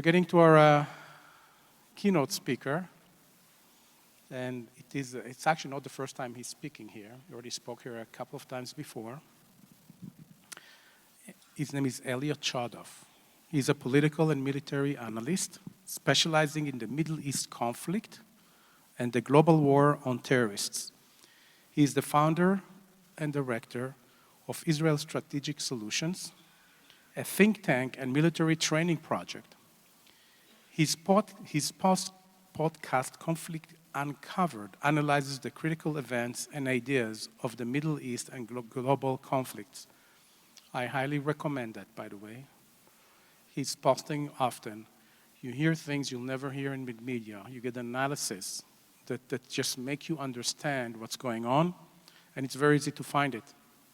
We're getting to our keynote speaker, and it's actually not the first time he's speaking here. He already spoke here a couple of times before. His name is Elliot Chodoff. He's a political and military analyst specializing in the Middle East conflict and the global war on terrorists. He is the founder and director of Israel Strategic Solutions, a think tank and military training project. His podcast, Conflict Uncovered, analyzes the critical events and ideas of the Middle East and global conflicts. I highly recommend that, by the way. He's posting often. You hear things you'll never hear in media. You get analysis that just make you understand what's going on, and it's very easy to find it.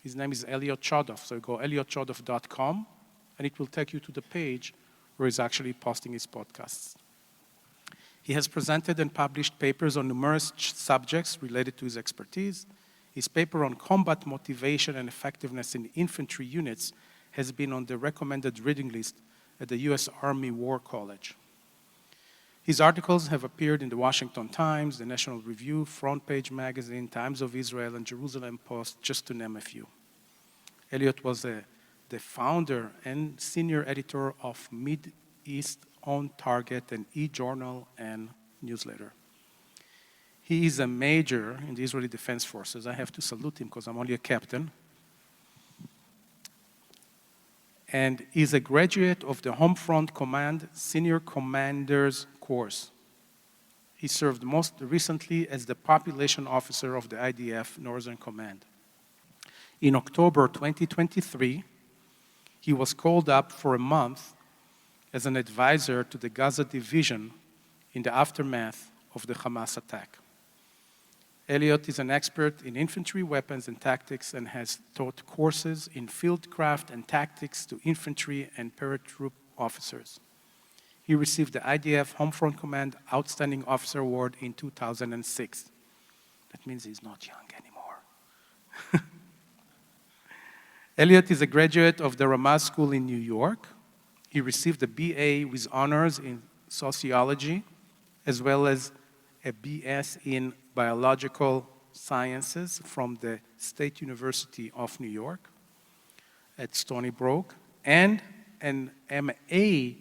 His name is Elliot Chodoff, so you go elliottchodoff.com, and it will take you to the page where he's actually posting his podcasts. He has presented and published papers on numerous subjects related to his expertise. His paper on combat motivation and effectiveness in infantry units has been on the recommended reading list at the U.S. Army War College. His articles have appeared in the Washington Times, the National Review, Front Page Magazine, Times of Israel, and Jerusalem Post, just to name a few. Elliot was the founder and senior editor of Mid-East On Target, an e-journal and newsletter. He is a major in the Israeli Defense Forces. I have to salute him because I'm only a captain. And is a graduate of the Homefront Command Senior Commander's course. He served most recently as the population officer of the IDF Northern Command. In October 2023, he was called up for a month as an advisor to the Gaza division in the aftermath of the Hamas attack. Elliot is an expert in infantry weapons and tactics and has taught courses in fieldcraft and tactics to infantry and paratroop officers. He received the IDF Homefront Command Outstanding Officer Award in 2006. That means he's not young anymore. Elliot is a graduate of the Ramaz School in New York. He received a BA with honors in sociology, as well as a BS in biological sciences from the State University of New York at Stony Brook, and an MA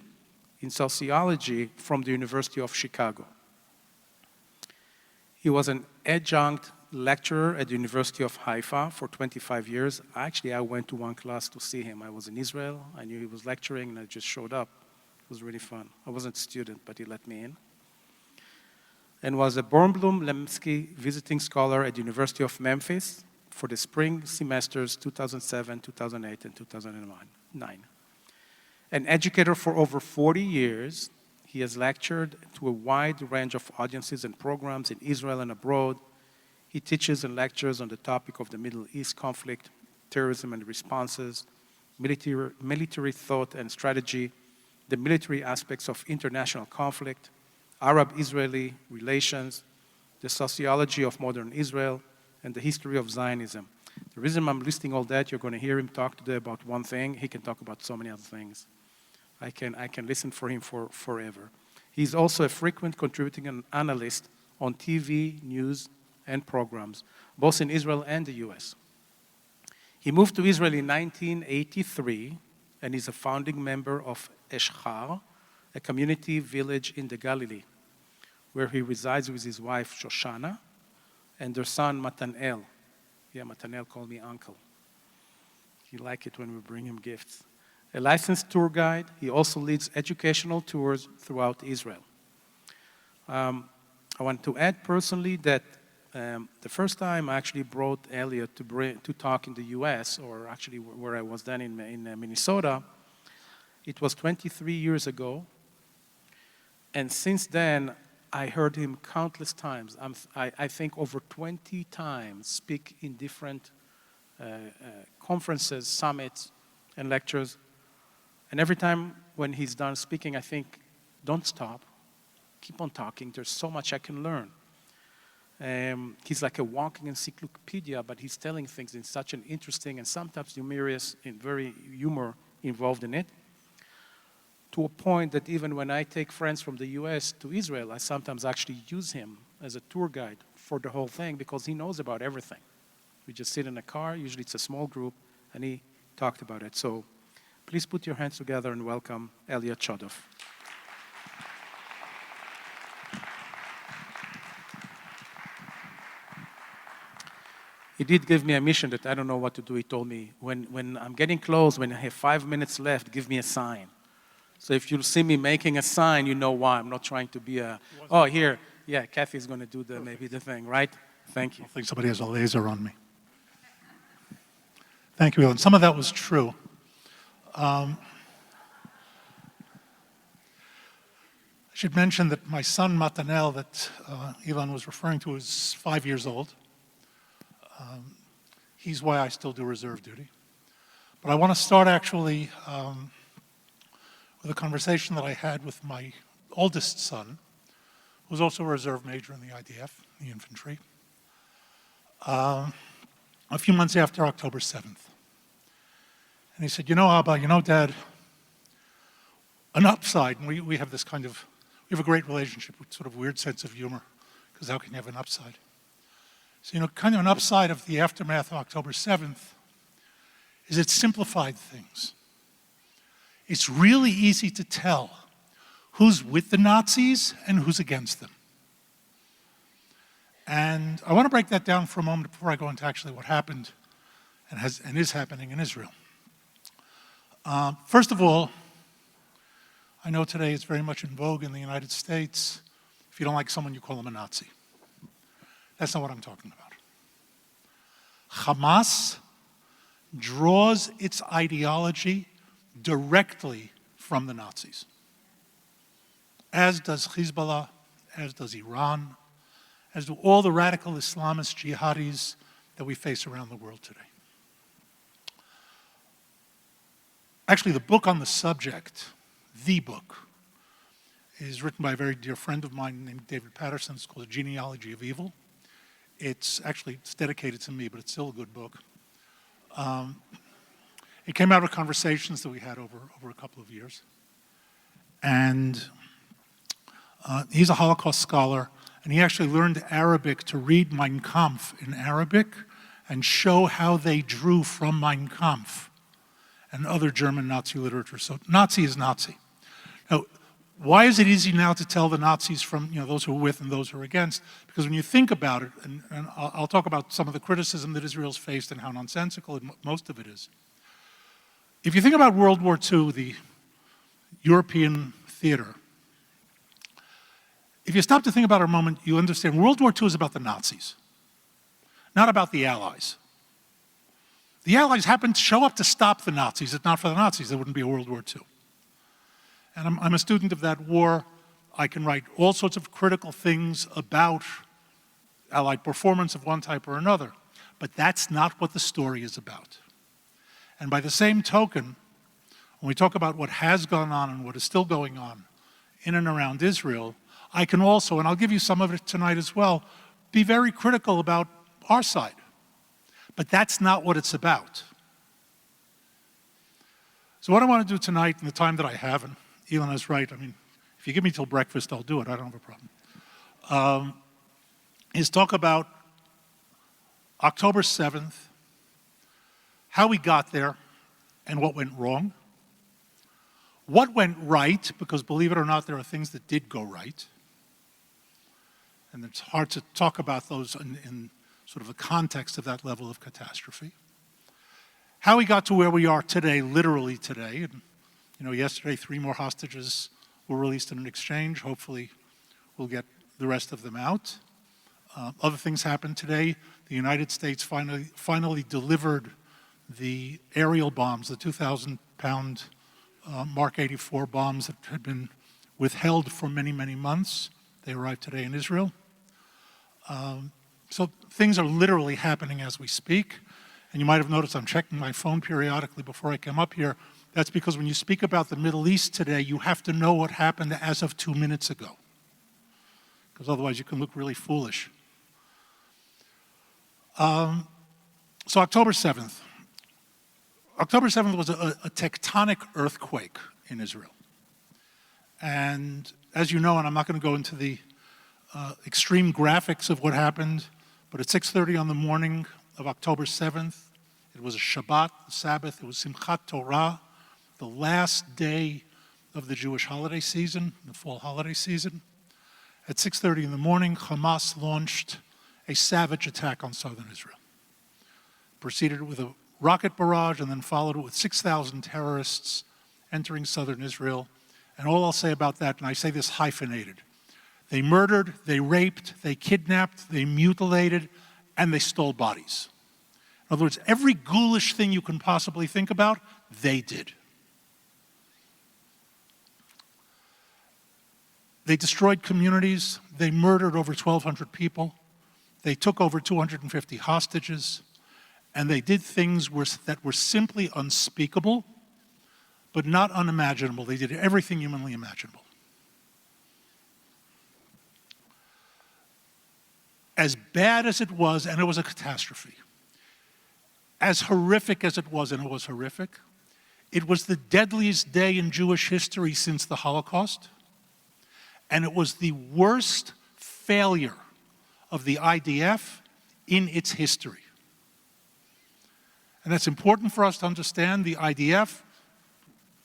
in sociology from the University of Chicago. He was an adjunct lecturer at the University of Haifa for 25 years. Actually, I went to one class to see him. I was in Israel. I knew he was lecturing, and I just showed up. It was really fun. I wasn't a student, but he let me in. And was a Bornblum-Lemsky visiting scholar at the University of Memphis for the spring semesters 2007, 2008, and 2009. An educator for over 40 years, he has lectured to a wide range of audiences and programs in Israel and abroad. He teaches and lectures on the topic of the Middle East conflict, terrorism and responses, military thought and strategy, the military aspects of international conflict, Arab-Israeli relations, the sociology of modern Israel, and the history of Zionism. The reason I'm listing all that, you're going to hear him talk today about one thing. He can talk about so many other things. I can listen for him forever. He's also a frequent contributing analyst on TV, news, and programs, both in Israel and the US. He moved to Israel in 1983 and is a founding member of Eshchar, a community village in the Galilee, where he resides with his wife, Shoshana, and their son, Matanel. Yeah, Matanel called me uncle. He liked it when we bring him gifts. A licensed tour guide, he also leads educational tours throughout Israel. I want to add personally that the first time I actually brought Elliot to talk in the US, or actually where I was then in Minnesota, it was 23 years ago. And since then, I heard him countless times. I think over 20 times speak in different conferences, summits, and lectures. And every time when he's done speaking, I think, don't stop. Keep on talking. There's so much I can learn. He's like a walking encyclopedia, but he's telling things in such an interesting and sometimes humorous and very humor involved in it. to a point that even when I take friends from the US to Israel, I sometimes actually use him as a tour guide for the whole thing because he knows about everything. We just sit in a car, usually it's a small group, and he talked about it. So please put your hands together and welcome Elliot Chodoff. He did give me a mission that I don't know what to do. He told me, when I'm getting close, when I have 5 minutes left, give me a sign. So if you see me making a sign, you know why. I'm not trying to be a, oh, here, yeah, Kathy's going to do maybe the thing, right? Thank you. I think somebody has a laser on me. Thank you, Elon. Some of that was true. I should mention that my son, Matanel, that Elon was referring to, is 5 years old. He's why I still do reserve duty. But I want to start actually with a conversation that I had with my oldest son, who's also a reserve major in the IDF, the infantry, a few months after October 7th. And he said, you know, Abba, you know, Dad, an upside, and we have this kind of, we have a great relationship with sort of weird sense of humor, because how can you have an upside? So, you know, kind of an upside of the aftermath of October 7th is it simplified things. It's really easy to tell who's with the Nazis and who's against them. And I want to break that down for a moment before I go into actually what happened and is happening in Israel. First of all, I know today it's very much in vogue in the United States. If you don't like someone, you call them a Nazi. That's not what I'm talking about. Hamas draws its ideology directly from the Nazis, as does Hezbollah, as does Iran, as do all the radical Islamist jihadis that we face around the world today. Actually, the book on the subject, the book, is written by a very dear friend of mine named David Patterson. It's called A Genealogy of Evil. It's dedicated to me, but it's still a good book. It came out of conversations that we had over a couple of years. And he's a Holocaust scholar, and he actually learned Arabic to read Mein Kampf in Arabic and show how they drew from Mein Kampf and other German Nazi literature. So Nazi is Nazi. Now, why is it easy now to tell the Nazis from those who are with and those who are against? Because when you think about it, and I'll talk about some of the criticism that Israel's faced and how nonsensical most of it is. If you think about World War II, the European theater, if you stop to think about it a moment, you understand World War II is about the Nazis, not about the Allies. The Allies happened to show up to stop the Nazis. If not for the Nazis, there wouldn't be a World War II. And I'm a student of that war. I can write all sorts of critical things about Allied performance of one type or another, but that's not what the story is about. And by the same token, when we talk about what has gone on and what is still going on in and around Israel, I can also, and I'll give you some of it tonight as well, be very critical about our side. But that's not what it's about. So what I want to do tonight in the time that I have, and Elon is right, I mean, if you give me till breakfast, I'll do it, I don't have a problem, is talk about October 7th, how we got there and what went wrong, what went right, because believe it or not, there are things that did go right, and it's hard to talk about those in sort of the context of that level of catastrophe. How we got to where we are today, literally today, and yesterday 3 more hostages were released in an exchange. Hopefully we'll get the rest of them out. Other things happened today. The United States finally delivered the aerial bombs, the 2,000-pound Mark 84 bombs that had been withheld for many, many months. They arrived today in Israel. So things are literally happening as we speak. And you might have noticed I'm checking my phone periodically before I came up here. That's because when you speak about the Middle East today, you have to know what happened as of 2 minutes ago. Because otherwise you can look really foolish. So October 7th. October 7th was a tectonic earthquake in Israel. And as you know, and I'm not going to go into the extreme graphics of what happened, but at 6:30 on the morning of October 7th, it was a Shabbat, the Sabbath, it was Simchat Torah, the last day of the Jewish holiday season, the fall holiday season. At 6:30 in the morning, Hamas launched a savage attack on southern Israel. Proceeded with a rocket barrage and then followed it with 6,000 terrorists entering southern Israel. And all I'll say about that, and I say this hyphenated, they murdered, they raped, they kidnapped, they mutilated, and they stole bodies. In other words, every ghoulish thing you can possibly think about, they did. They destroyed communities, they murdered over 1,200 people, they took over 250 hostages, and they did things that were simply unspeakable, but not unimaginable. They did everything humanly imaginable. As bad as it was, and it was a catastrophe, as horrific as it was, and it was horrific, it was the deadliest day in Jewish history since the Holocaust, and it was the worst failure of the IDF in its history. And that's important for us to understand. The IDF,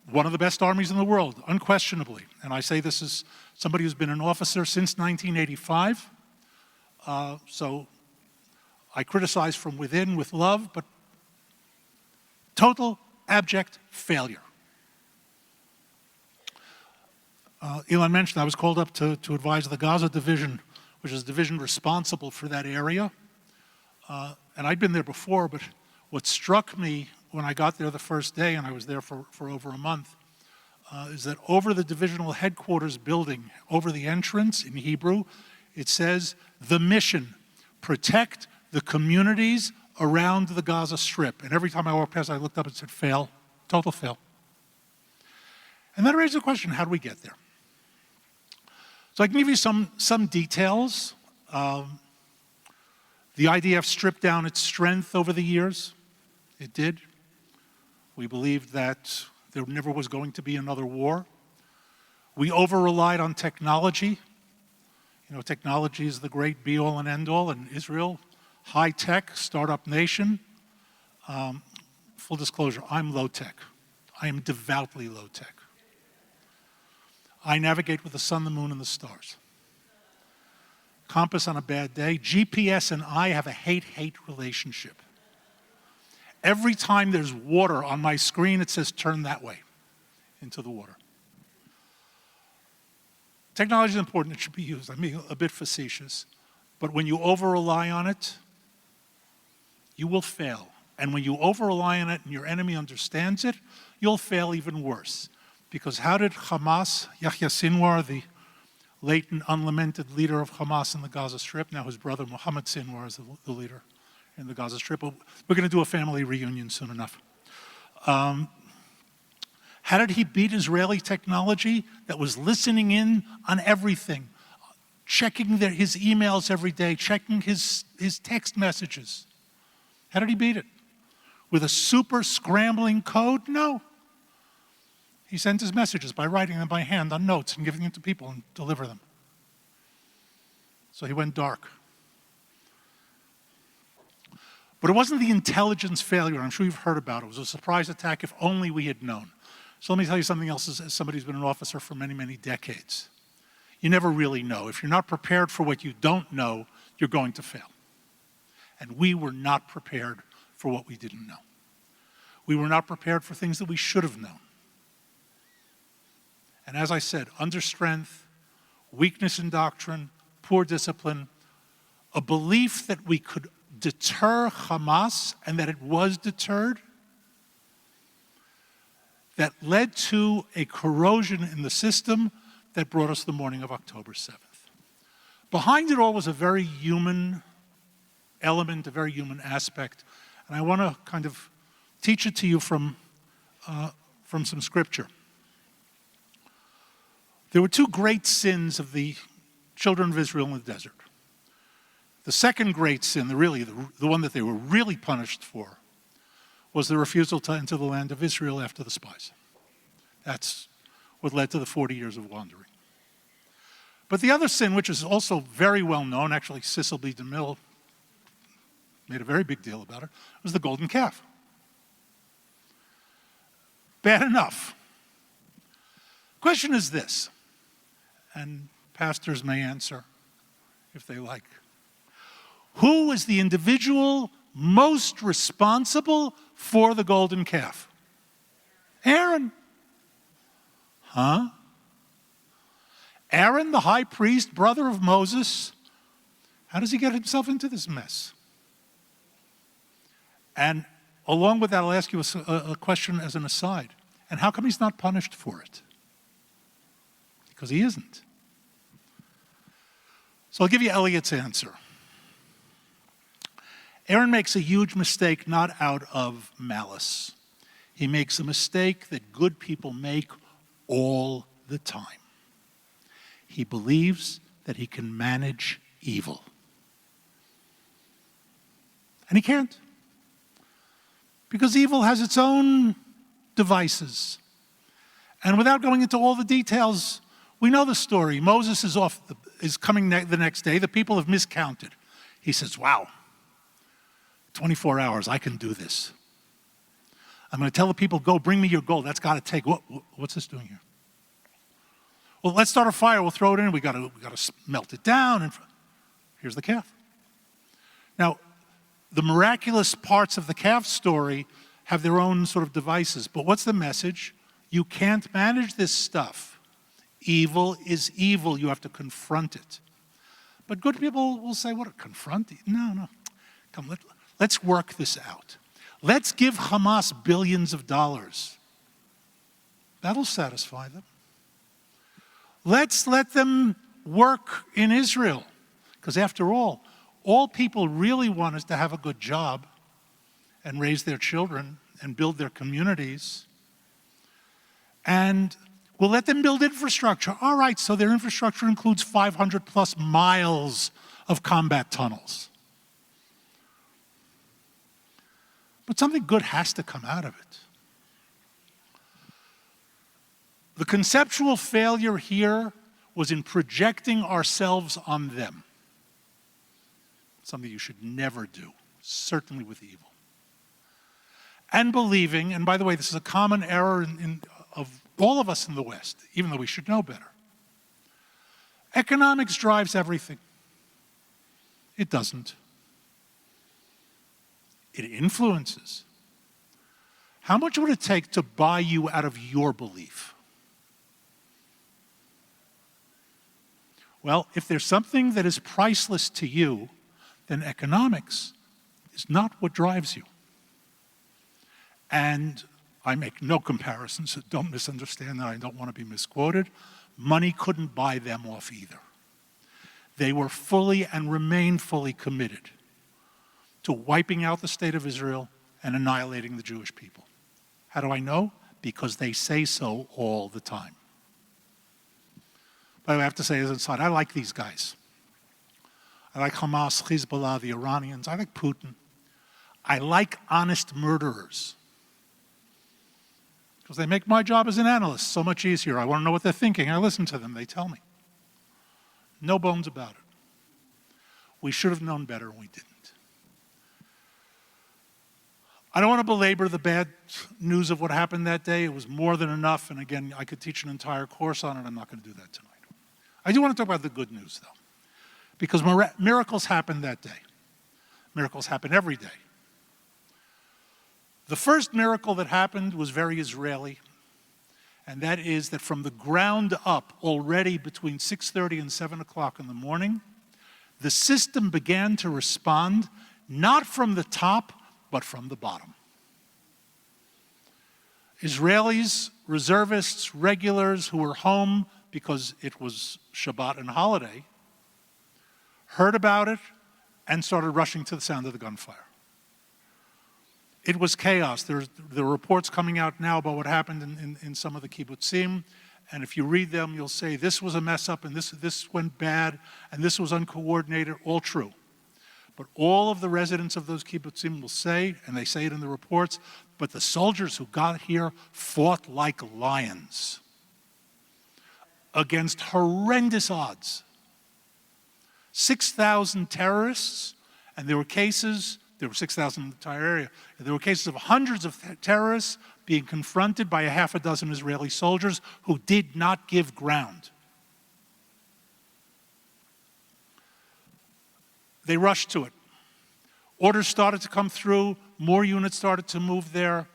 one of the best armies in the world, unquestionably. And I say this as somebody who's been an officer since 1985. So I criticize from within with love, but total abject failure. Elon mentioned I was called up to advise the Gaza division, which is the division responsible for that area. And I'd been there before, but what struck me when I got there the first day, and I was there for over a month, is that over the divisional headquarters building, over the entrance in Hebrew, it says, the mission, protect the communities around the Gaza Strip. And every time I walked past, I looked up and said, fail, total fail. And that raises the question, how do we get there? So I can give you some details. The IDF stripped down its strength over the years. It did. We believed that there never was going to be another war. We over-relied on technology. You know, technology is the great be-all and end-all, and Israel, high-tech, startup nation. Full disclosure, I'm low-tech. I am devoutly low-tech. I navigate with the sun, the moon, and the stars. Compass on a bad day. GPS and I have a hate-hate relationship. Every time there's water on my screen, it says turn that way into the water. Technology is important, it should be used. I'm being a bit facetious. But when you over-rely on it, you will fail. And when you over-rely on it and your enemy understands it, you'll fail even worse. Because how did Hamas, Yahya Sinwar, the late and unlamented leader of Hamas in the Gaza Strip, now his brother Mohammed Sinwar is the leader in the Gaza Strip. We're going to do a family reunion soon enough. How did he beat Israeli technology that was listening in on everything, checking his emails every day, checking his text messages? How did he beat it? With a super scrambling code? No. He sent his messages by writing them by hand on notes and giving them to people and deliver them. So he went dark. But it wasn't the intelligence failure. I'm sure you've heard about it. It was a surprise attack if only we had known. So let me tell you something else as somebody who's been an officer for many, many decades. You never really know. If you're not prepared for what you don't know, you're going to fail. And we were not prepared for what we didn't know. We were not prepared for things that we should have known. And as I said, under strength, weakness in doctrine, poor discipline, a belief that we could deter Hamas and that it was deterred, that led to a corrosion in the system that brought us the morning of October 7th. Behind it all was a very human element, a very human aspect, and I want to kind of teach it to you from some scripture. There were two great sins of the children of Israel in the desert. The second great sin, the one that they were really punished for, was the refusal to enter the land of Israel after the spies. That's what led to the 40 years of wandering. But the other sin, which is also very well known, actually Cecil B. DeMille made a very big deal about it, was the golden calf. Bad enough. Question is this, and pastors may answer if they like. Who is the individual most responsible for the golden calf? Aaron. Huh? Aaron, the high priest, brother of Moses, how does he get himself into this mess? And along with that, I'll ask you a question as an aside. And how come he's not punished for it? Because he isn't. So I'll give you Elliot's answer. Aaron makes a huge mistake not out of malice. He makes a mistake that good people make all the time. He believes that he can manage evil. And he can't. Because evil has its own devices. And without going into all the details, we know the story. Moses is coming the next day. The people have miscounted. He says, wow, 24 hours, I can do this. I'm going to tell the people, go, bring me your gold. That's got to take, what's this doing here? Well, let's start a fire. We'll throw it in. We got to melt it down. And here's the calf. Now, the miraculous parts of the calf story have their own sort of devices. But what's the message? You can't manage this stuff. Evil is evil. You have to confront it. But good people will say, what, confront it? No. Come, let's work this out. Let's give Hamas billions of dollars. That'll satisfy them. Let's let them work in Israel. Because after all people really want is to have a good job and raise their children and build their communities. And we'll let them build infrastructure. All right, so their infrastructure includes 500 plus miles of combat tunnels. But something good has to come out of it. The conceptual failure here was in projecting ourselves on them. Something you should never do, certainly with evil. And believing, and by the way, this is a common error of all of us in the West, even though we should know better. Economics drives everything. It doesn't. It influences. How much would it take to buy you out of your belief? Well, if there's something that is priceless to you, then economics is not what drives you. And I make no comparisons, so don't misunderstand that. I don't want to be misquoted. Money couldn't buy them off either. They were fully and remain fully committed to wiping out the state of Israel and annihilating the Jewish people. How do I know? Because they say so all the time. But I have to say as an aside, I like these guys. I like Hamas, Hezbollah, the Iranians. I like Putin. I like honest murderers. Because they make my job as an analyst so much easier. I want to know what they're thinking. I listen to them. They tell me. No bones about it. We should have known better, and we didn't. I don't want to belabor the bad news of what happened that day. It was more than enough. And again, I could teach an entire course on it. I'm not going to do that tonight. I do want to talk about the good news, though. Because miracles happen that day. Miracles happen every day. The first miracle that happened was very Israeli, and that is that from the ground up, already between 6:30 and 7 o'clock in the morning, the system began to respond, not from the top, but from the bottom. Israelis, reservists, regulars who were home because it was Shabbat and holiday, heard about it and started rushing to the sound of the gunfire. It was chaos. There are reports coming out now about what happened in some of the kibbutzim, and if you read them, you'll say this was a mess up and this went bad and this was uncoordinated, all true. But all of the residents of those kibbutzim will say, and they say it in the reports, but the soldiers who got here fought like lions. against horrendous odds. 6,000 terrorists, and there were 6,000 in the entire area. There were cases of hundreds of terrorists being confronted by a half a dozen Israeli soldiers who did not give ground. They rushed to it. Orders started to come through, more units started to move there.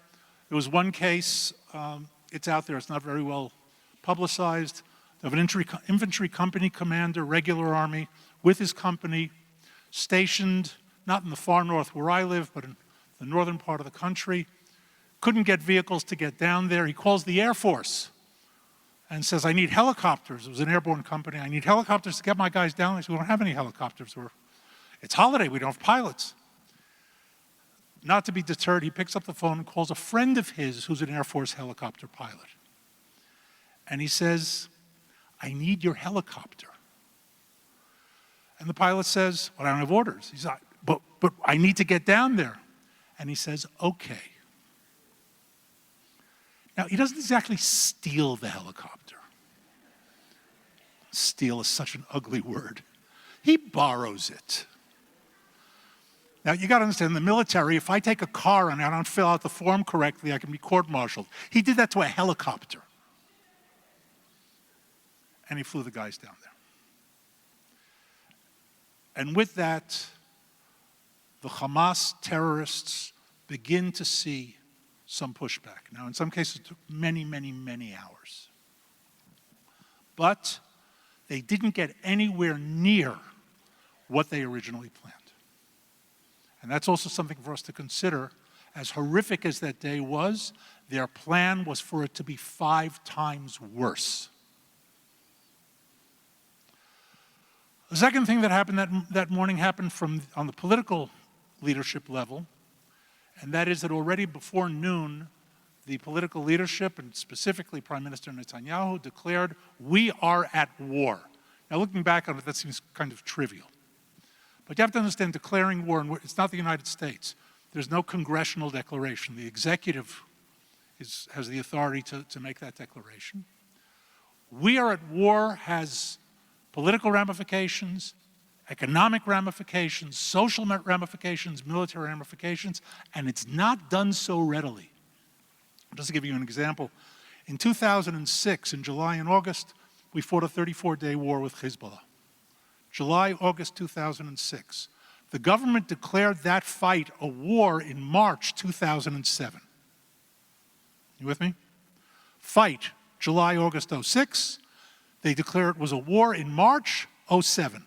There was one case, it's out there, it's not very well publicized, of an infantry company commander, regular army, with his company, stationed not in the far north where I live, but in the northern part of the country. Couldn't get vehicles to get down there. He calls the Air Force and says, I need helicopters. It was an airborne company. I need helicopters to get my guys down. They said, we don't have any helicopters. It's holiday, we don't have pilots. Not to be deterred, he picks up the phone and calls a friend of his who's an Air Force helicopter pilot. And he says, I need your helicopter. And the pilot says, well, I don't have orders. He's like, but I need to get down there. And he says, okay. Now, he doesn't exactly steal the helicopter. Steal is such an ugly word. He borrows it. Now, you got to understand, in the military, if I take a car and I don't fill out the form correctly, I can be court-martialed. He did that to a helicopter. And he flew the guys down there. And with that, the Hamas terrorists begin to see some pushback. Now, in some cases, it took many, many, many hours. But they didn't get anywhere near what they originally planned. And that's also something for us to consider. As horrific as that day was, their plan was for it to be 5 times worse. The second thing that happened that morning happened on the political leadership level, and that is that already before noon, the political leadership, and specifically Prime Minister Netanyahu, declared, we are at war. Now, looking back on it, that seems kind of trivial. But you have to understand, declaring war, and it's not the United States. There's no congressional declaration. The executive has the authority to make that declaration. We are at war has political ramifications, economic ramifications, social ramifications, military ramifications, and it's not done so readily. Just to give you an example, in 2006, in July and August, we fought a 34-day war with Hezbollah. July, August 2006. The government declared that fight a war in March 2007. You with me? Fight, July, August 06. They declare it was a war in March 07.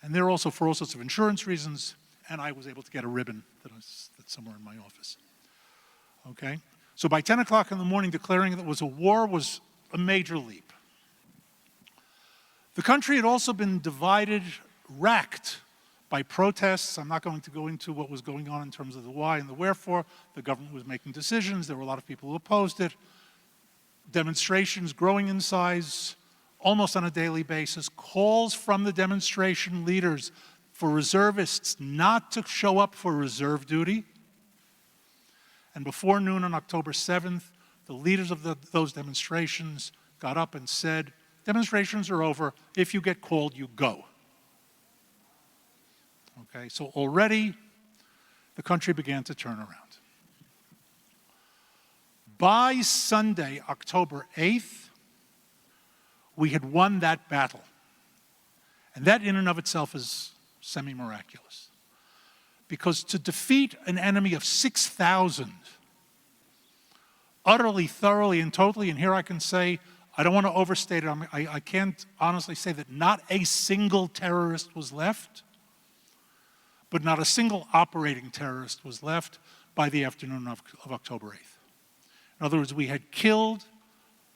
And they're also for all sorts of insurance reasons, and I was able to get a ribbon that's somewhere in my office. Okay? So by 10 o'clock in the morning, declaring that it was a war was a major leap. The country had also been divided, racked by protests. I'm not going to go into what was going on in terms of the why and the wherefore. The government was making decisions. There were a lot of people who opposed it. Demonstrations growing in size almost on a daily basis. Calls from the demonstration leaders for reservists not to show up for reserve duty. And before noon on October 7th, the leaders of those demonstrations got up and said, demonstrations are over. If you get called, you go. Okay, so already the country began to turn around. By Sunday, October 8th, we had won that battle. And that in and of itself is semi-miraculous. Because to defeat an enemy of 6,000, utterly, thoroughly, and totally, and here I can say, I don't want to overstate it, I can't honestly say that not a single terrorist was left, but not a single operating terrorist was left by the afternoon of October 8th. In other words, we had killed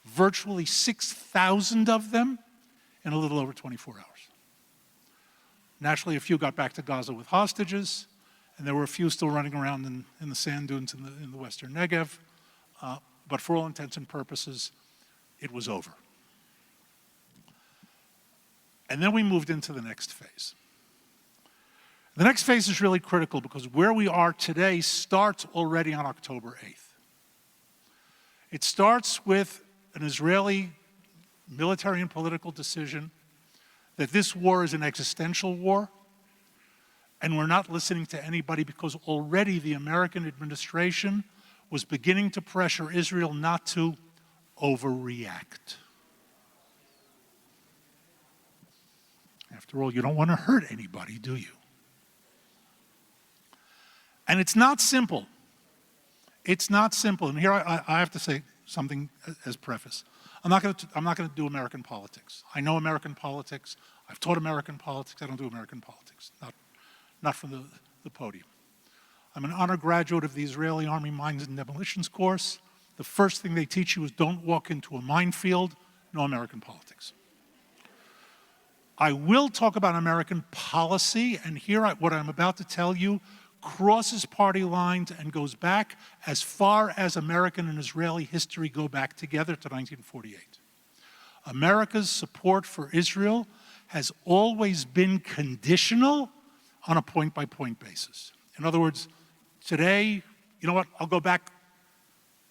virtually 6,000 of them in a little over 24 hours. Naturally, a few got back to Gaza with hostages, and there were a few still running around in the sand dunes in the western Negev. But for all intents and purposes, it was over. And then we moved into the next phase. The next phase is really critical because where we are today starts already on October 8th. It starts with an Israeli military and political decision that this war is an existential war, and we're not listening to anybody because already the American administration was beginning to pressure Israel not to overreact. After all, you don't want to hurt anybody, do you? And it's not simple. It's not simple. And here I have to say something as preface. I'm not going to do American politics. I know American politics. I've taught American politics. I don't do American politics, not from the podium. I'm an honor graduate of the Israeli Army Mines and Demolitions course. The first thing they teach you is don't walk into a minefield, no American politics. I will talk about American policy, and here what I'm about to tell you crosses party lines and goes back as far as American and Israeli history go back together to 1948. America's support for Israel has always been conditional on a point-by-point basis. In other words, today, you know what, I'll go back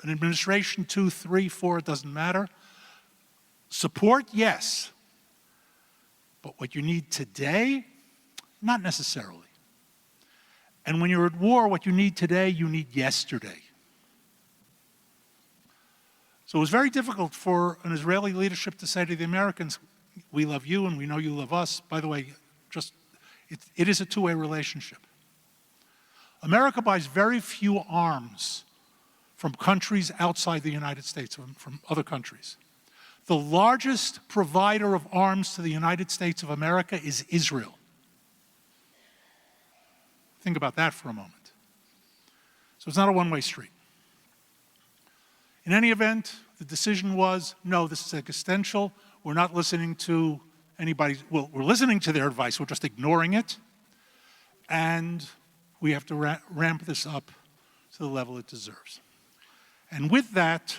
an administration, 2, 3, 4, it doesn't matter. Support, yes. But what you need today, not necessarily. And when you're at war, what you need today, you need yesterday. So it was very difficult for an Israeli leadership to say to the Americans, we love you and we know you love us. By the way, it is a two-way relationship. America buys very few arms from countries outside the United States, from other countries. The largest provider of arms to the United States of America is Israel. Think about that for a moment. So it's not a one-way street. In any event, the decision was, no, this is existential. We're not listening to anybody. Well, we're listening to their advice. We're just ignoring it. And we have to ramp this up to the level it deserves. And with that,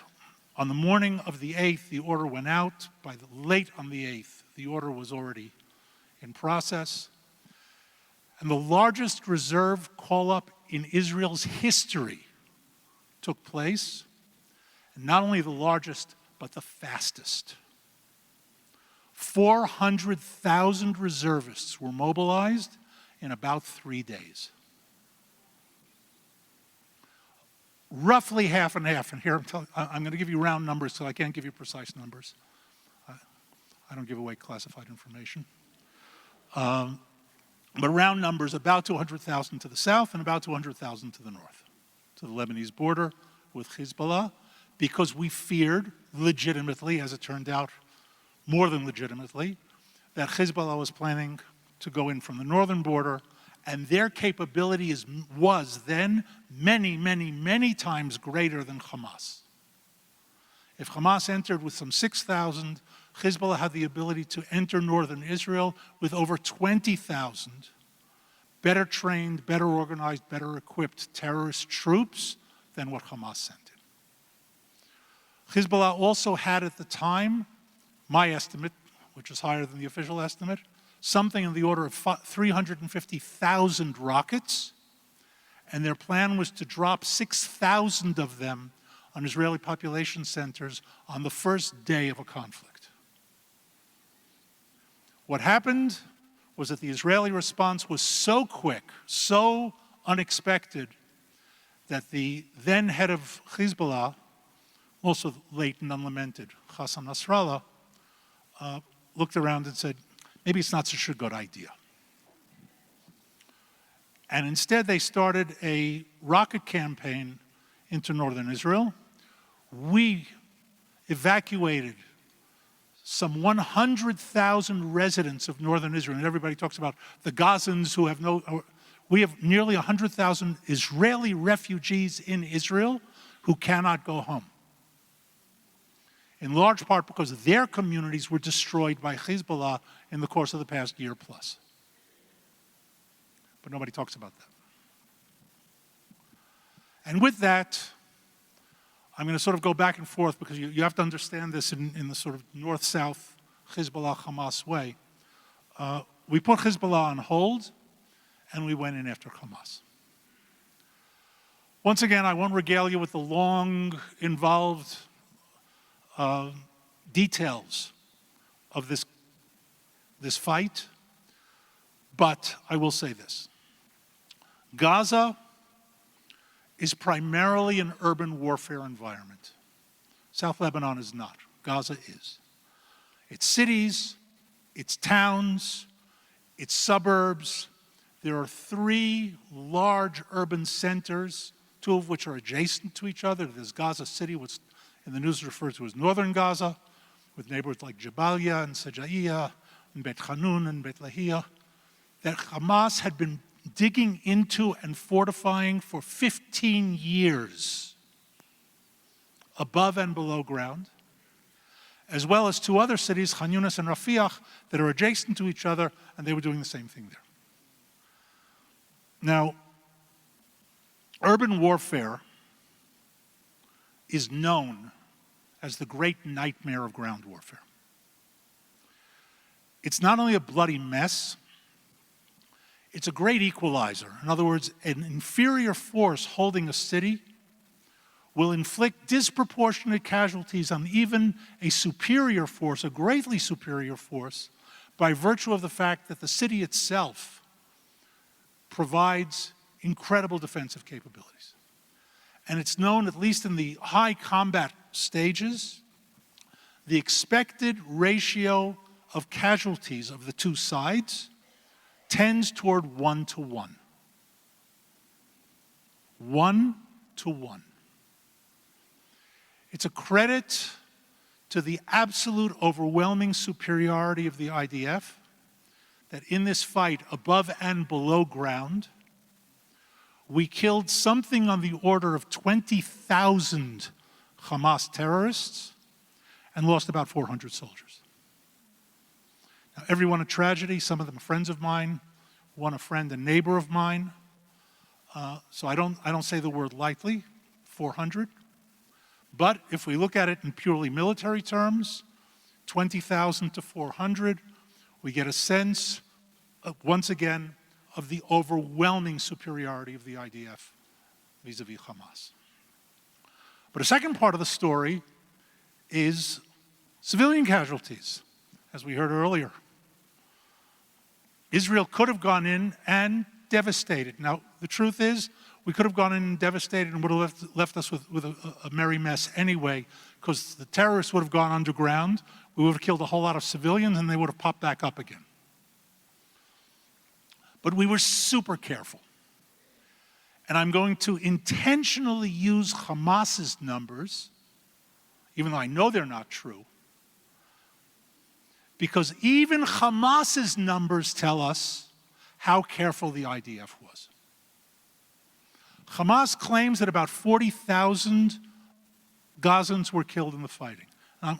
on the morning of the 8th, the order went out. By late on the 8th, the order was already in process. And the largest reserve call-up in Israel's history took place. And not only the largest, but the fastest. 400,000 reservists were mobilized in about 3 days. Roughly half and half, and here I'm going to give you round numbers, so I can't give you precise numbers. I don't give away classified information. But round numbers, about 200,000 to the south and about 200,000 to the north, to the Lebanese border with Hezbollah, because we feared legitimately, as it turned out, more than legitimately, that Hezbollah was planning to go in from the northern border, and their capability was then many, many, many times greater than Hamas. If Hamas entered with some 6,000, Hezbollah had the ability to enter northern Israel with over 20,000 better trained, better organized, better equipped terrorist troops than what Hamas sent in. Hezbollah also had at the time, my estimate, which is higher than the official estimate, something in the order of 350,000 rockets, and their plan was to drop 6,000 of them on Israeli population centers on the first day of a conflict. What happened was that the Israeli response was so quick, so unexpected, that the then head of Hezbollah, also late and unlamented, Hassan Nasrallah, looked around and said, maybe it's not such a good idea. And instead they started a rocket campaign into northern Israel. We evacuated some 100,000 residents of northern Israel. And everybody talks about the Gazans who have we have nearly 100,000 Israeli refugees in Israel who cannot go home. In large part because their communities were destroyed by Hezbollah in the course of the past year plus. But nobody talks about that. And with that, I'm going to sort of go back and forth because you have to understand this in the sort of north-south Hezbollah-Hamas way. We put Hezbollah on hold, and we went in after Hamas. Once again, I won't regale you with the long, involved details of this fight, but I will say this. Gaza is primarily an urban warfare environment. South Lebanon is not. Gaza is. It's cities, it's towns, it's suburbs. There are 3 large urban centers, 2 of which are adjacent to each other. There's Gaza City, which in the news is referred to as northern Gaza, with neighborhoods like Jabalia and Sajaiya and Beit Hanun and Beit Lahia, that Hamas had been digging into and fortifying for 15 years, above and below ground, as well as 2 other cities, Khan Yunis and Rafiah, that are adjacent to each other, and they were doing the same thing there. Now, urban warfare is known as the great nightmare of ground warfare. It's not only a bloody mess, it's a great equalizer. In other words, an inferior force holding a city will inflict disproportionate casualties on even a superior force, a greatly superior force, by virtue of the fact that the city itself provides incredible defensive capabilities. And it's known, at least in the high combat stages, the expected ratio of casualties of the 2 sides tends toward 1 to 1. 1 to 1. It's a credit to the absolute overwhelming superiority of the IDF that in this fight above and below ground, we killed something on the order of 20,000 Hamas terrorists and lost about 400 soldiers. Now, everyone a tragedy, some of them friends of mine, one a friend and neighbor of mine. So I don't say the word lightly, 400. But if we look at it in purely military terms, 20,000 to 400, we get a sense, once again, of the overwhelming superiority of the IDF vis-a-vis Hamas. But a second part of the story is civilian casualties, as we heard earlier. Israel could have gone in and devastated. Now, the truth is, we could have gone in and devastated and would have left us with a merry mess anyway, because the terrorists would have gone underground, we would have killed a whole lot of civilians, and they would have popped back up again. But we were super careful. And I'm going to intentionally use Hamas's numbers, even though I know they're not true, because even Hamas's numbers tell us how careful the IDF was. Hamas claims that about 40,000 Gazans were killed in the fighting.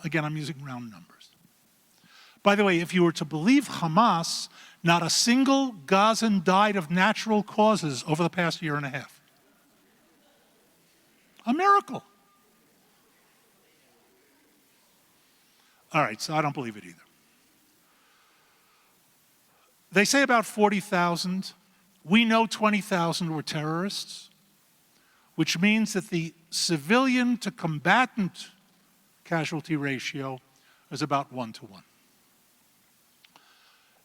Again, I'm using round numbers. By the way, if you were to believe Hamas, not a single Gazan died of natural causes over the past year and a half. A miracle. All right, so I don't believe it either. They say about 40,000. We know 20,000 were terrorists, which means that the civilian to combatant casualty ratio is about 1 to 1.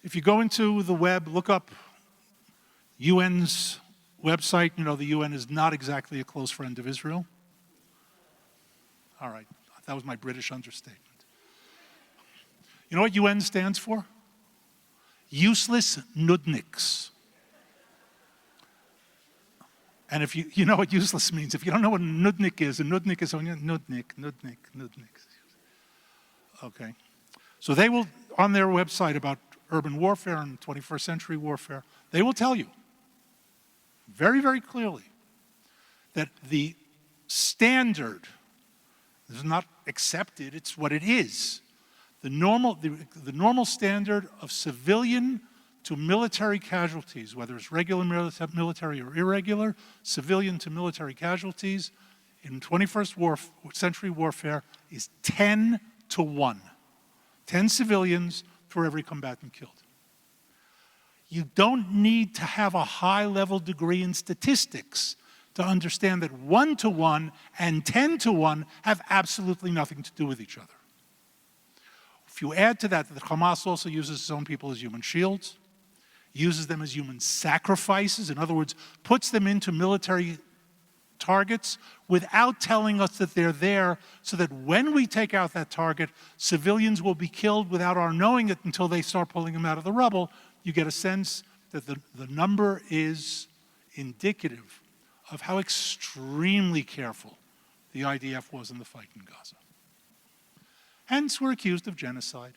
If you go into the web, look up UN's website. You know, the UN is not exactly a close friend of Israel. All right, that was my British understatement. You know what UN stands for? Useless nudniks. And if you know what useless means, if you don't know what a nudnik is only nudnik. Okay. So they will, on their website about urban warfare and 21st century warfare, they will tell you very, very clearly that the standard is not accepted, it's what it is. The normal standard of civilian to military casualties, whether it's regular military or irregular, civilian to military casualties in 21st century warfare is 10 to 1. 10 civilians for every combatant killed. You don't need to have a high-level degree in statistics to understand that 1 to 1 and 10 to 1 have absolutely nothing to do with each other. If you add to that that Hamas also uses its own people as human shields, uses them as human sacrifices, in other words, puts them into military targets without telling us that they're there, so that when we take out that target, civilians will be killed without our knowing it until they start pulling them out of the rubble, you get a sense that the number is indicative of how extremely careful the IDF was in the fight in Gaza. Hence, we're accused of genocide.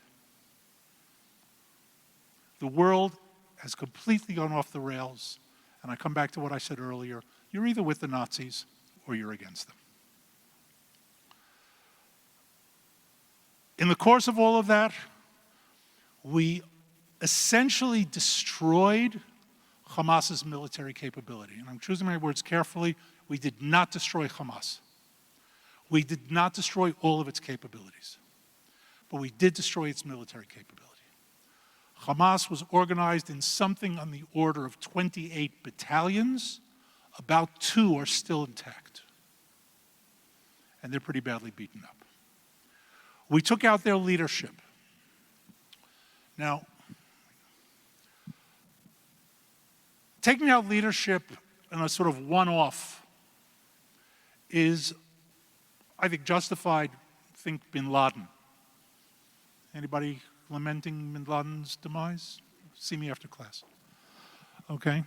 The world has completely gone off the rails, and I come back to what I said earlier. You're either with the Nazis or you're against them. In the course of all of that, we essentially destroyed Hamas's military capability. And I'm choosing my words carefully. We did not destroy Hamas. We did not destroy all of its capabilities. But we did destroy its military capability. Hamas was organized in something on the order of 28 battalions. About 2 are still intact. And they're pretty badly beaten up. We took out their leadership. Now, taking out leadership in a sort of one-off is, I think, justified. Think bin Laden. Anybody lamenting bin Laden's demise? See me after class. Okay?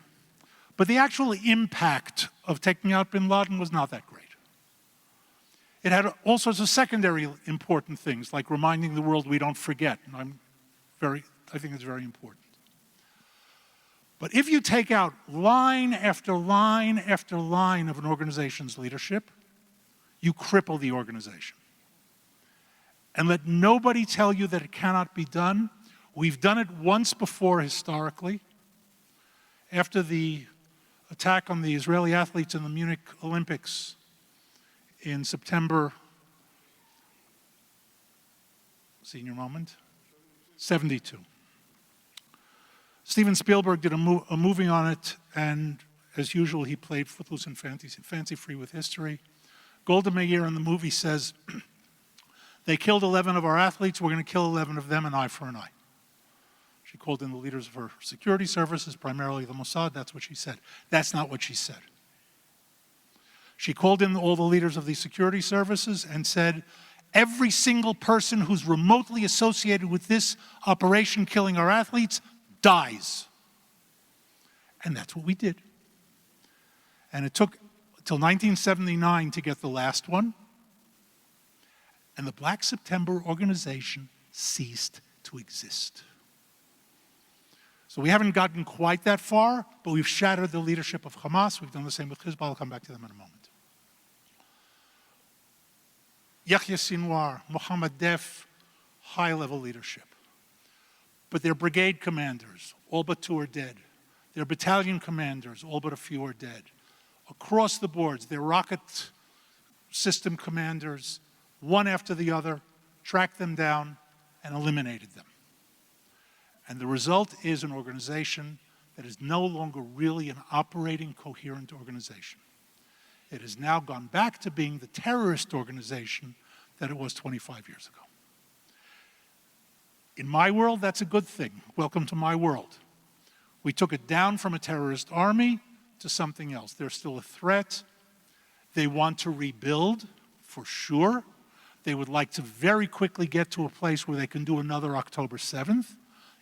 But the actual impact of taking out bin Laden was not that great. It had all sorts of secondary important things, like reminding the world we don't forget. And I think it's very important. But if you take out line after line after line of an organization's leadership, you cripple the organization. And let nobody tell you that it cannot be done. We've done it once before historically. After the attack on the Israeli athletes in the Munich Olympics in September, senior moment, 72. Steven Spielberg did a movie on it, and as usual, he played footloose and fancy-free with history. Golda Meir in the movie says, they killed 11 of our athletes, we're going to kill 11 of them, an eye for an eye. She called in the leaders of her security services, primarily the Mossad. That's what she said. That's not what she said. She called in all the leaders of the security services and said, every single person who's remotely associated with this operation killing our athletes dies. And that's what we did. And it took until 1979 to get the last one. And the Black September organization ceased to exist. So we haven't gotten quite that far, but we've shattered the leadership of Hamas. We've done the same with Hezbollah. I'll come back to them in a moment. Yahya Sinwar, Mohammed Def, high-level leadership. But their brigade commanders, all but 2 are dead. Their battalion commanders, all but a few are dead. Across the boards, their rocket system commanders, one after the other, tracked them down and eliminated them. And the result is an organization that is no longer really an operating, coherent organization. It has now gone back to being the terrorist organization that it was 25 years ago. In my world, that's a good thing. Welcome to my world. We took it down from a terrorist army to something else. They're still a threat. They want to rebuild, for sure. They would like to very quickly get to a place where they can do another October 7th.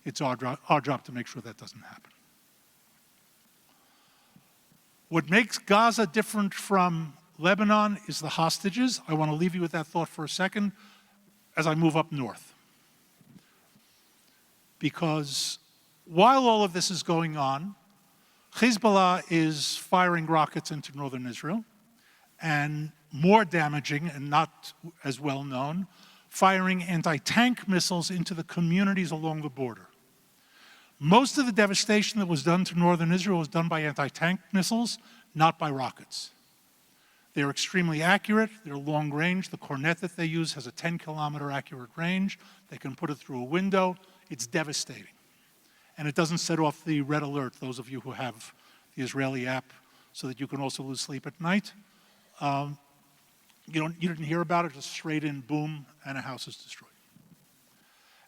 It's our job to make sure that doesn't happen. What makes Gaza different from Lebanon is the hostages. I want to leave you with that thought for a second as I move up north. Because while all of this is going on, Hezbollah is firing rockets into northern Israel, and more damaging and not as well known, firing anti-tank missiles into the communities along the border. Most of the devastation that was done to northern Israel was done by anti-tank missiles, not by rockets. They're extremely accurate, they're long range. The cornet that they use has a 10-kilometer accurate range. They can put it through a window. It's devastating. And it doesn't set off the red alert, those of you who have the Israeli app, so that you can also lose sleep at night. You didn't hear about it, just straight in, boom, and a house is destroyed.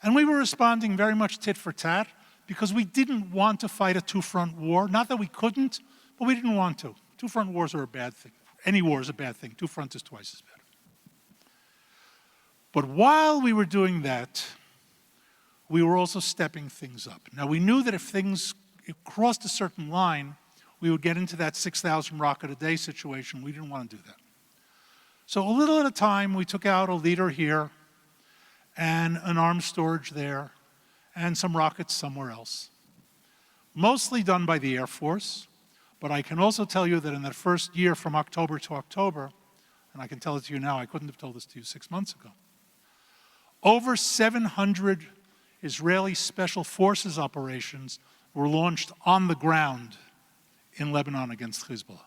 And we were responding very much tit for tat because we didn't want to fight a two-front war. Not that we couldn't, but we didn't want to. Two-front wars are a bad thing. Any war is a bad thing. Two fronts is twice as bad. But while we were doing that, we were also stepping things up. Now, we knew that if things crossed a certain line, we would get into that 6,000 rocket a day situation. We didn't want to do that. So a little at a time, we took out a leader here and an arms storage there and some rockets somewhere else. Mostly done by the Air Force, but I can also tell you that in that first year from October to October, and I can tell it to you now, I couldn't have told this to you 6 months ago, over 700 Israeli Special Forces operations were launched on the ground in Lebanon against Hezbollah.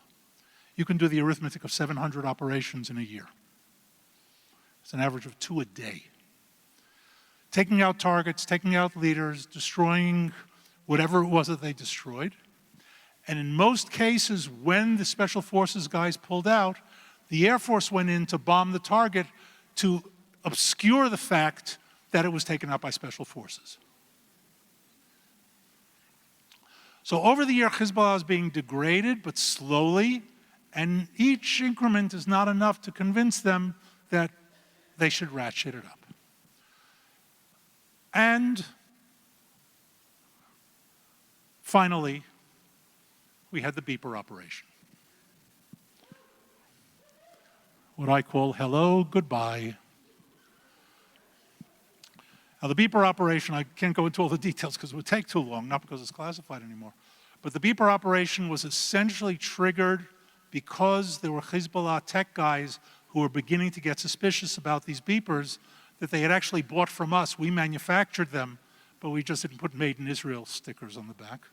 You can do the arithmetic of 700 operations in a year. It's an average of 2 a day. Taking out targets, taking out leaders, destroying whatever it was that they destroyed. And in most cases, when the Special Forces guys pulled out, the Air Force went in to bomb the target to obscure the fact that it was taken out by Special Forces. So over the year, Hezbollah is being degraded, but slowly, and each increment is not enough to convince them that they should ratchet it up. And finally, we had the beeper operation. What I call hello, goodbye. Now, the beeper operation, I can't go into all the details because it would take too long, not because it's classified anymore. But the beeper operation was essentially triggered because there were Hezbollah tech guys who were beginning to get suspicious about these beepers that they had actually bought from us. We manufactured them, but we just didn't put Made in Israel stickers on the back.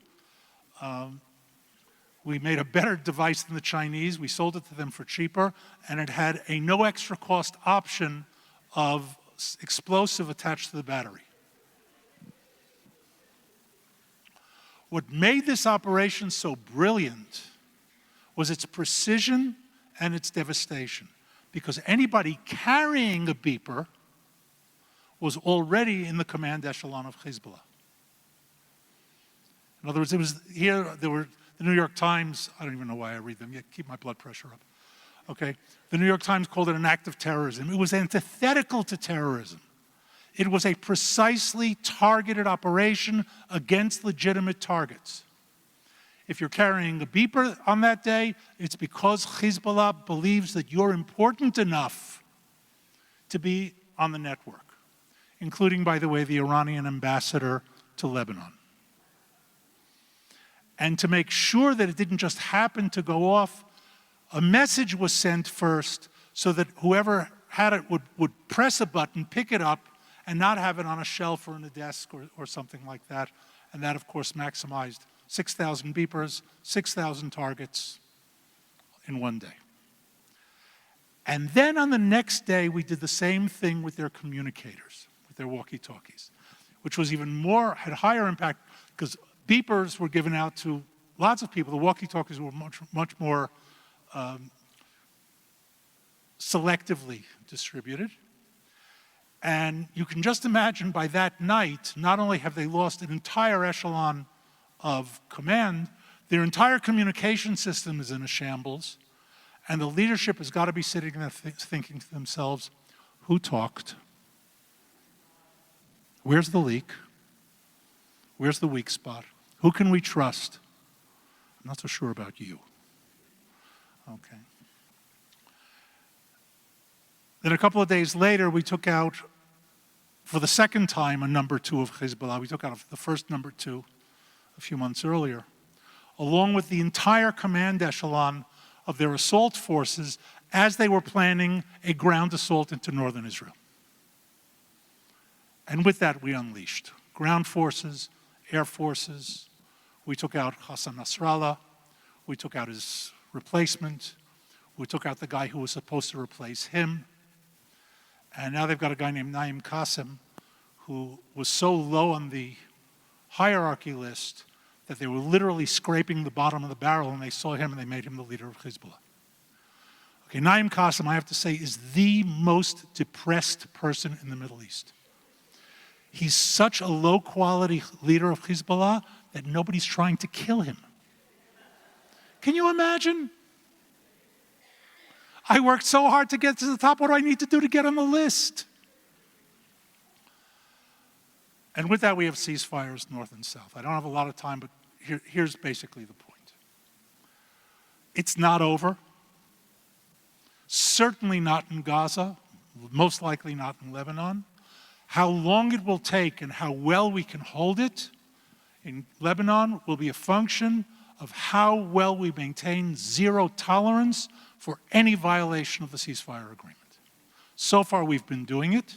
We made a better device than the Chinese. We sold it to them for cheaper, and it had a no extra cost option of explosive attached to the battery. What made this operation so brilliant was its precision and its devastation, because anybody carrying a beeper was already in the command echelon of Hezbollah. In other words, it was here, there were the New York Times, I don't even know why I read them, yet keep my blood pressure up. Okay, the New York Times called it an act of terrorism. It was antithetical to terrorism. It was a precisely targeted operation against legitimate targets. If you're carrying a beeper on that day, it's because Hezbollah believes that you're important enough to be on the network, including, by the way, the Iranian ambassador to Lebanon. And to make sure that it didn't just happen to go off, a message was sent first so that whoever had it would press a button, pick it up, and not have it on a shelf or in a desk or something like that. And that, of course, maximized 6,000 beepers, 6,000 targets in one day. And then on the next day, we did the same thing with their communicators, with their walkie-talkies, which was even more, had higher impact, because beepers were given out to lots of people. The walkie-talkies were much more selectively distributed. And you can just imagine by that night, not only have they lost an entire echelon of command, their entire communication system is in a shambles, and the leadership has got to be sitting there thinking to themselves, who talked? Where's the leak? Where's the weak spot? Who can we trust? I'm not so sure about you. Okay. Then a couple of days later, we took out, for the second time, a number 2 of Hezbollah. We took out the first number 2 a few months earlier, along with the entire command echelon of their assault forces as they were planning a ground assault into northern Israel. And with that, we unleashed ground forces, air forces. We took out Hassan Nasrallah. We took out his replacement. We took out the guy who was supposed to replace him. And now they've got a guy named Naim Qassem, who was so low on the hierarchy list that they were literally scraping the bottom of the barrel, and they saw him and they made him the leader of Hezbollah. Okay, Naim Qassem, I have to say, is the most depressed person in the Middle East. He's such a low-quality leader of Hezbollah that nobody's trying to kill him. Can you imagine? I worked so hard to get to the top. What do I need to do to get on the list? And with that, we have ceasefires north and south. I don't have a lot of time, but here's basically the point. It's not over. Certainly not in Gaza, most likely not in Lebanon. How long it will take and how well we can hold it in Lebanon will be a function of how well we maintain zero tolerance for any violation of the ceasefire agreement. So far, we've been doing it,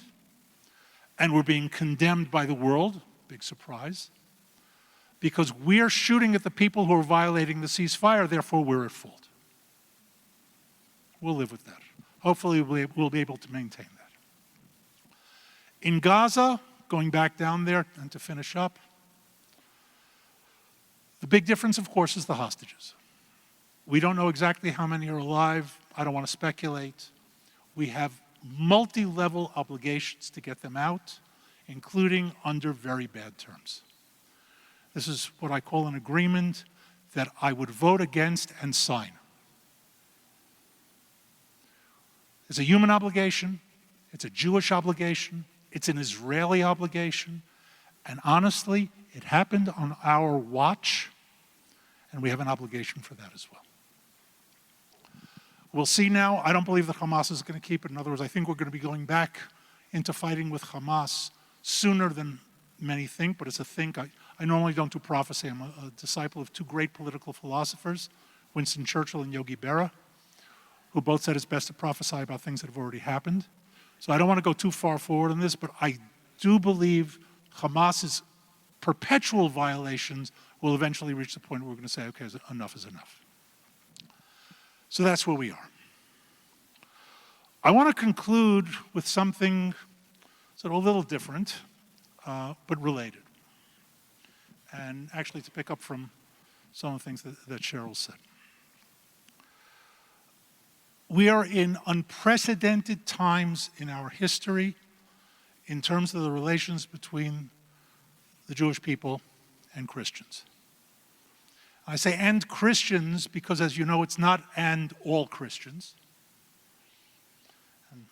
and we're being condemned by the world, big surprise, because we're shooting at the people who are violating the ceasefire, therefore we're at fault. We'll live with that. Hopefully, we'll be able to maintain that. In Gaza, going back down there and to finish up, the big difference, of course, is the hostages. We don't know exactly how many are alive. I don't want to speculate. We have multi-level obligations to get them out, including under very bad terms. This is what I call an agreement that I would vote against and sign. It's a human obligation, it's a Jewish obligation, it's an Israeli obligation, and honestly, it happened on our watch, and we have an obligation for that as well. We'll see now. I don't believe that Hamas is going to keep it. In other words, I think we're going to be going back into fighting with Hamas sooner than many think, but it's a think. I normally don't do prophecy. I'm a disciple of two great political philosophers, Winston Churchill and Yogi Berra, who both said it's best to prophesy about things that have already happened. So I don't want to go too far forward on this, but I do believe Hamas's perpetual violations will eventually reach the point where we're going to say, okay, enough is enough. So that's where we are. I want to conclude with something sort of a little different, but related. And actually to pick up from some of the things that Cheryl said. We are in unprecedented times in our history in terms of the relations between the Jewish people and Christians. I say and Christians because, as you know, it's not and all Christians. And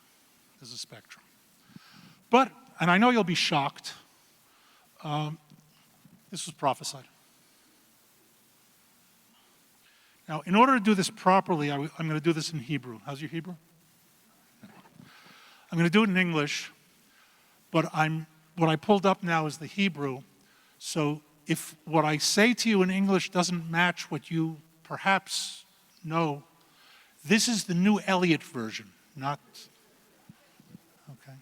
there's a spectrum. But, and I know you'll be shocked, this was prophesied. Now, in order to do this properly, I'm going to do this in Hebrew. How's your Hebrew? I'm going to do it in English, but what I pulled up now is the Hebrew. So if what I say to you in English doesn't match what you perhaps know, this is the new Elliot version, not, okay.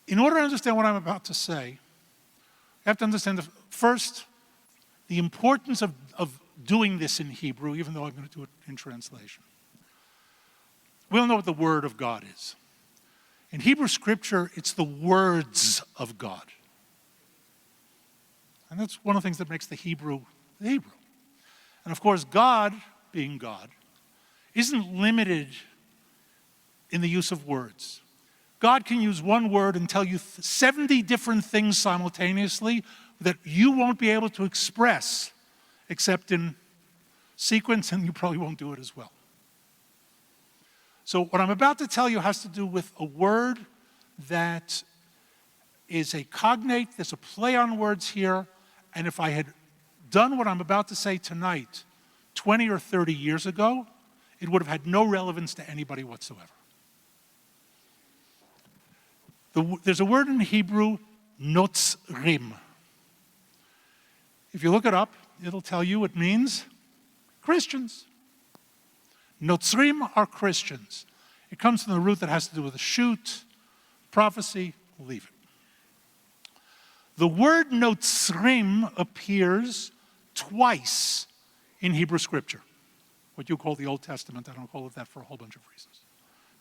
In order to understand what I'm about to say, you have to understand first the importance of doing this in Hebrew, even though I'm going to do it in translation. We all know what the Word of God is. In Hebrew Scripture, it's the words of God. And that's one of the things that makes the Hebrew the Hebrew. And of course, God, being God, isn't limited in the use of words. God can use one word and tell you 70 different things simultaneously that you won't be able to express except in sequence, and you probably won't do it as well. So what I'm about to tell you has to do with a word that is a cognate. There's a play on words here, and if I had done what I'm about to say tonight 20 or 30 years ago, it would have had no relevance to anybody whatsoever. There's a word in Hebrew, notzrim. If you look it up, it'll tell you it means Christians. Notzrim are Christians. It comes from the root that has to do with a shoot, prophecy, leave it. The word notzrim appears twice in Hebrew Scripture. What you call the Old Testament, I don't call it that for a whole bunch of reasons.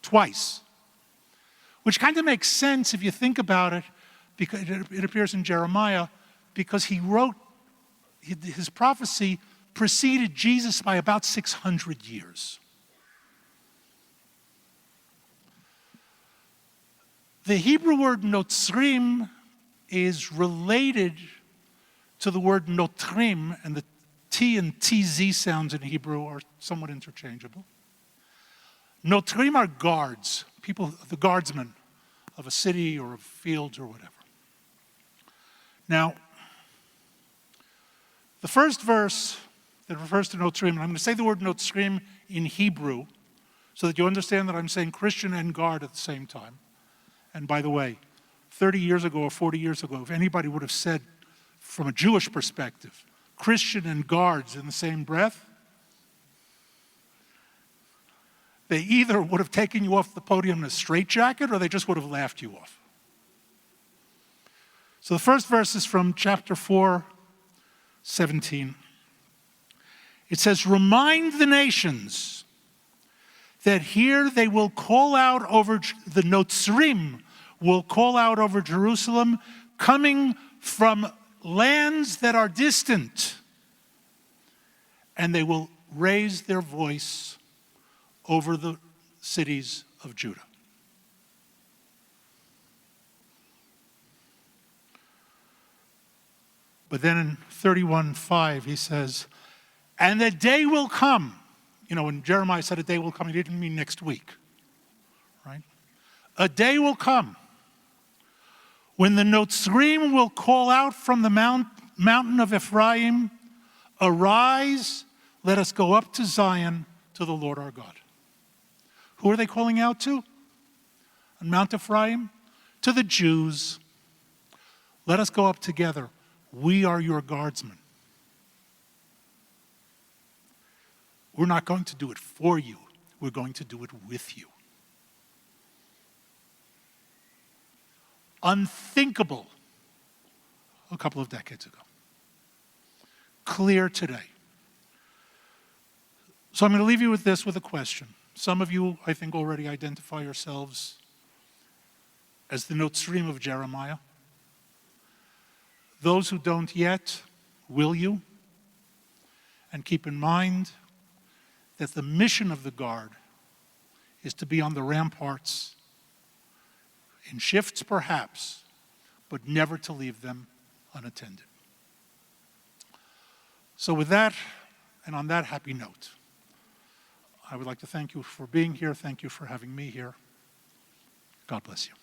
Twice. Which kind of makes sense if you think about it, because it appears in Jeremiah, because he wrote, his prophecy preceded Jesus by about 600 years. The Hebrew word notzrim is related to the word notrim, and the T and TZ sounds in Hebrew are somewhat interchangeable. Notrim are guards, people, the guardsmen of a city or of fields or whatever. Now, the first verse that refers to notrim, and I'm going to say the word notrim in Hebrew so that you understand that I'm saying Christian and guard at the same time. And by the way, 30 years ago or 40 years ago, if anybody would have said from a Jewish perspective, Christian and guards in the same breath, they either would have taken you off the podium in a straitjacket or they just would have laughed you off. So the first verse is from chapter 4:17. It says, "Remind the nations that here they will call out over, the Notzrim will call out over Jerusalem, coming from lands that are distant, and they will raise their voice over the cities of Judah." But then in 31:5 he says, "And the day will come." You know, when Jeremiah said a day will come, he didn't mean next week, right? "A day will come when the Notzrim will call out from the mountain of Ephraim, 'Arise, let us go up to Zion, to the Lord our God.'" Who are they calling out to on Mount Ephraim? To the Jews. "Let us go up together. We are your guardsmen." We're not going to do it for you. We're going to do it with you. Unthinkable a couple of decades ago. Clear today. So I'm going to leave you with this, with a question. Some of you, I think, already identify yourselves as the Notzrim of Jeremiah. Those who don't yet, will you? And keep in mind that the mission of the guard is to be on the ramparts, in shifts perhaps, but never to leave them unattended. So with that, and on that happy note, I would like to thank you for being here. Thank you for having me here. God bless you.